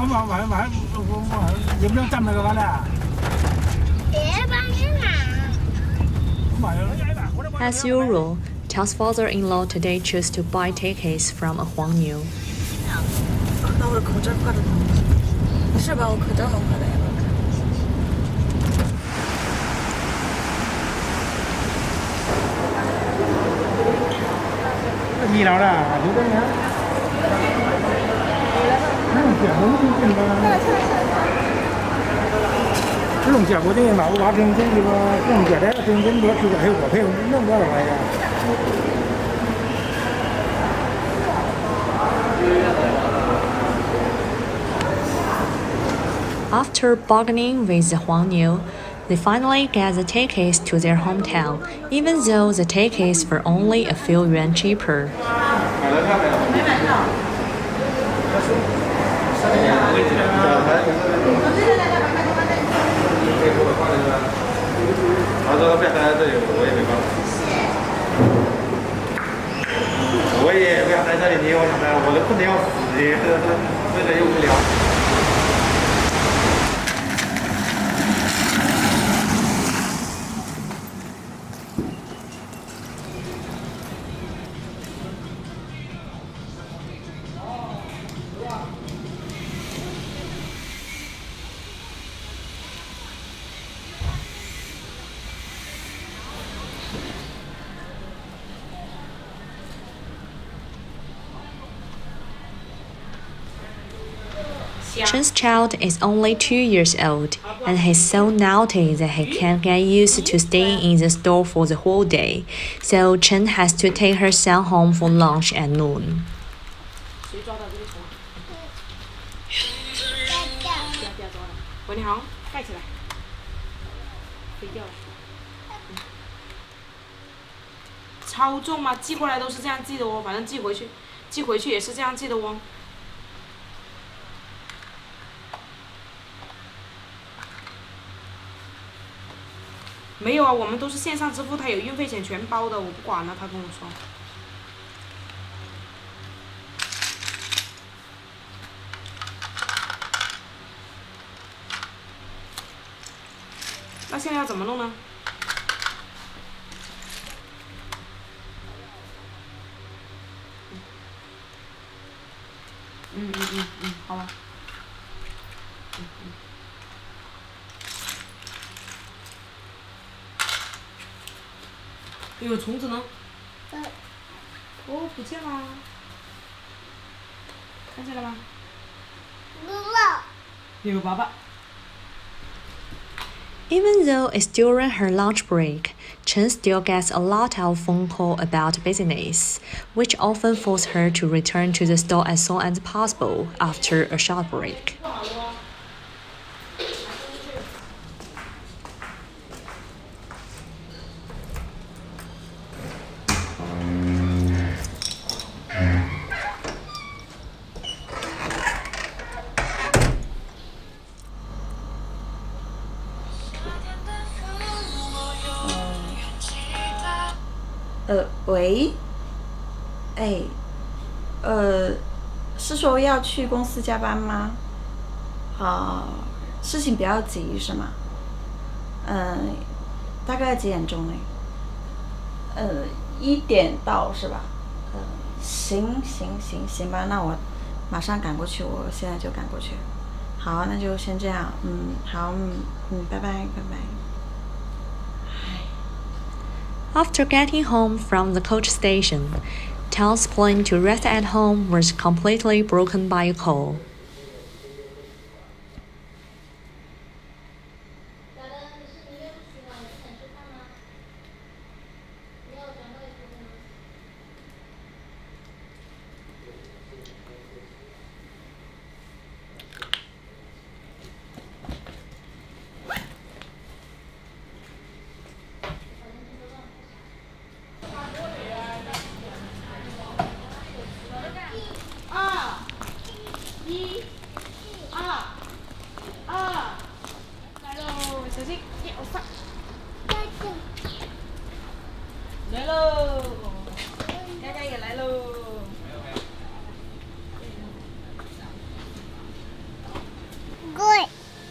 有没有站那个完了？ As usual, Tao's father-in-law today chose to buy tickets from a Huang Niu. 那我的口罩挂的，是把我口罩弄坏了呀？医疗的，有点呢。这种结果的嘛，我把真正的这种结的真正多出来，还有我配弄多少玩意儿？ After bargaining with Huang Niu, they finally get the tickets to their hometown, even though the tickets were only a few yuan cheaper. Chen's child is only 2 years old, and he's so naughty that he can't get used to staying in the store for the whole day, so Chen has to take her son home for lunch at noon. 喂，你好，盖起来，飞掉了。超重嘛，寄过来都是这样寄的哦，反正寄回去也是这样寄的哦。没有啊，我们都是线上支付，他有运费险全包的，我不管了，他跟我说。那现在要怎么弄呢？好吧。哎呦，虫子呢？哦，不见了。看见了吗？有爸爸。 Even though it's during her lunch break, Chen still gets a lot of phone calls about business, which often force her to return to the store as soon as possible after a short break. ”喂，哎，是说要去公司加班吗？事情比较急是吗？大概几点钟呢？1点到是吧？行吧，那我马上赶过去，我现在就赶过去。好，那就先这样，好，拜拜。 After getting home from the coach station, Tao's plan to rest at home was completely broken by a call.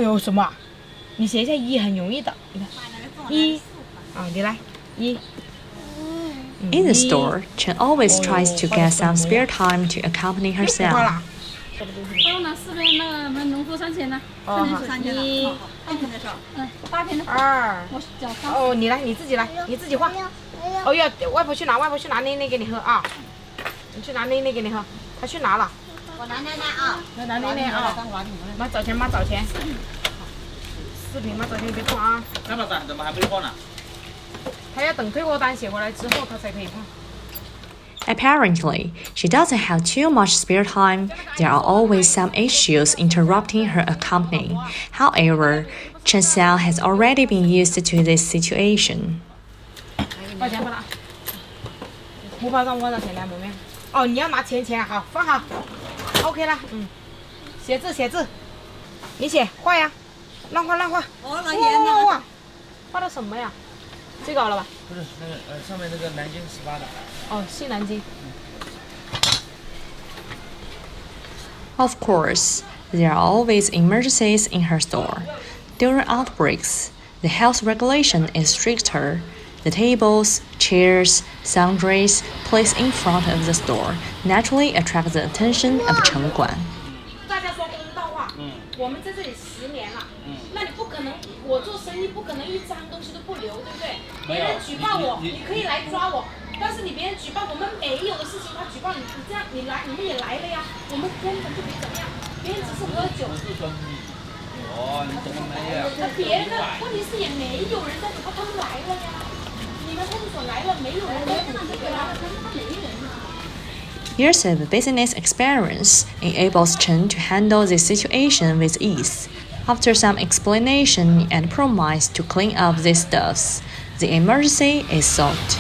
哎呦，什么？你写一下一很容易的，你看一啊，你来一。In the store, Chen always tries to get some spare time to accompany herself. 还有呢，4边那个农夫3千呢，3千一，8片的少，8片的。2，我脚上。哦，你来，你自己来，你自己画。哦呀，外婆去拿奶奶给你喝啊！你去拿奶奶给你喝，她去拿了。我拿奶奶啊，拿奶奶啊！妈找钱，视频妈找钱别碰啊！干嘛噻？怎么还没换呢？他要等退货单写回来之后，他才可以碰。Apparently, she doesn't have too much spare time. There are always some issues interrupting her accompanying. However, Chen Xiao has already been used to this situation. 把钱放了，我把上我的钱来没没？哦，你要拿钱好，放好。OK 了，写字，你写画呀，乱画。哦，老严呢？哇，画的什么呀？这个好了吧？不是那个上面那个南京18的。哦，西南京。Of course, there are always emergencies in her store. During outbreaks, the health regulation is stricter. The tables, chairs, sundries placed in front of the store naturally attract the attention of Chen Guan. 大家说公道话，我们在这里10年了，那你不可能，我做生意不可能一张东西都不留，对不对？别人举报我，你可以来抓我，但是你别人举报我们没有的事情，他举报你，你这样你来，你们也来了呀，我们根本就没怎么样，别人只是喝酒。哦，你懂了没有？那别人的问题是也没有人在举报，他们来了呀。你们派出所来了，没有人在补这个呀。Years of business experience enables Chen to handle this situation with ease. After some explanation and promise to clean up these stuffs, the emergency is solved.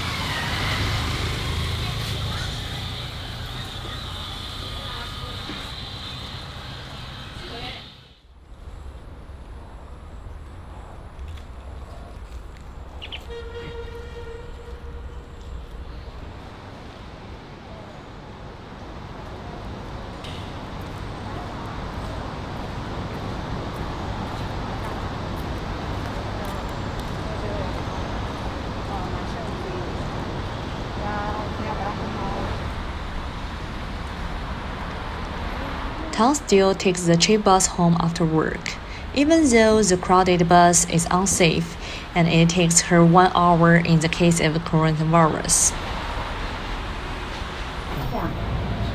Tang still takes the cheap bus home after work, even though the crowded bus is unsafe and it takes her 1 hour in the case of coronavirus.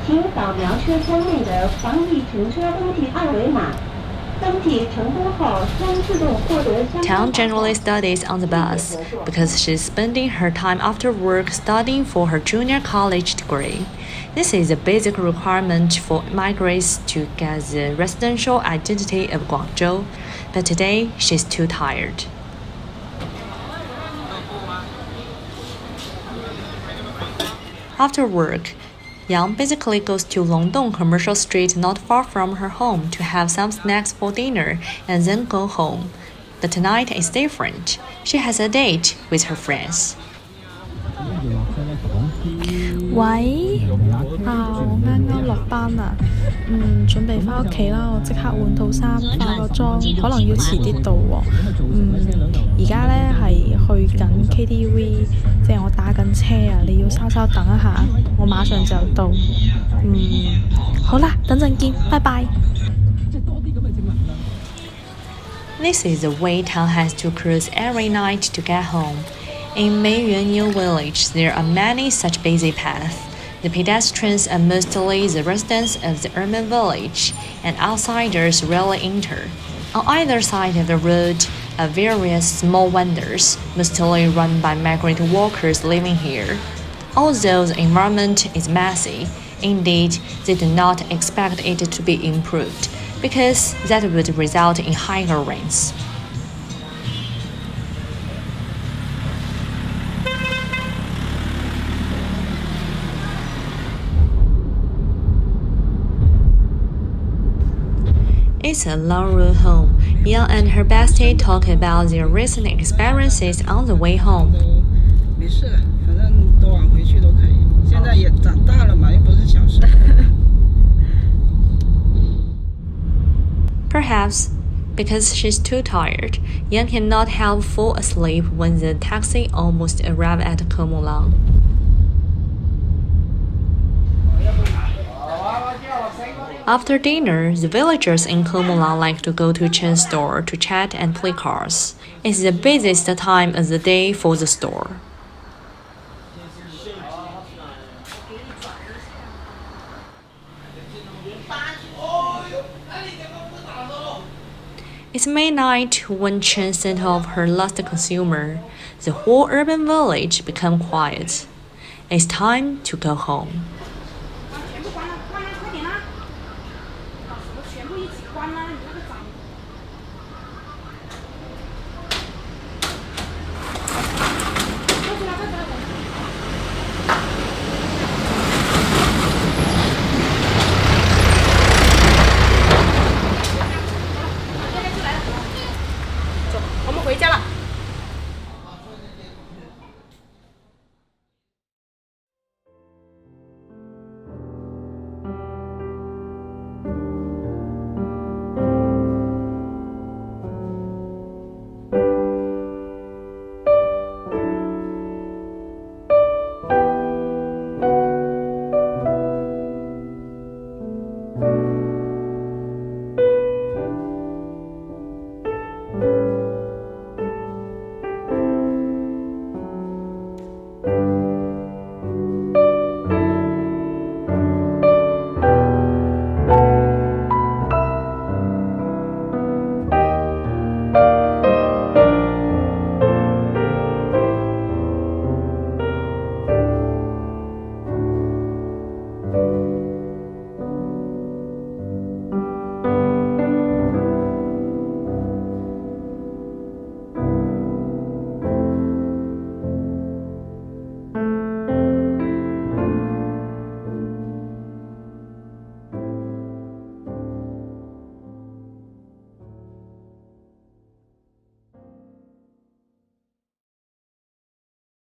请扫描车厢内的防疫乘车登记二维码。登记成功后，将自动获得相关。Tang generally studies on the bus because she's spending her time after work studying for her junior college degree. This is a basic requirement for migrants to get the residential identity of Guangzhou, but today she's too tired. After work, Yang basically goes to Longdong Commercial Street not far from her home to have some snacks for dinner and then go home. But tonight is different. She has a date with her friends. 喂，我啱啱落班啊，準備翻屋企啦，我即刻換套衫，化個妝，可能要遲啲到喎。而家呢係去緊 KTV， 即係我打緊車啊，你要稍稍等一下，我馬上就到。好啦，等陣見，拜拜。This is the way Tang has to cruise every night to get home. In Meiyuan New Village, there are many such busy paths. The pedestrians are mostly the residents of the urban village, and outsiders rarely enter. On either side of the road are various small vendors, mostly run by migrant workers living here. Although the environment is messy, indeed, they do not expect it to be improved, because that would result in higher rents. It's a long road home. Yang and her bestie talk about their recent experiences on the way home. 没事，反正多晚回去都可以。现在也长大了嘛，又不是小时候。Perhaps Because she's too tired, Yan cannot help fall asleep when the taxi almost arrives at Kemulang. After dinner, the villagers in Kemulang like to go to Chen's store to chat and play cards. It's the busiest time of the day for the store. It's midnight when Chen sent off her last consumer. The whole urban village became quiet. It's time to go home.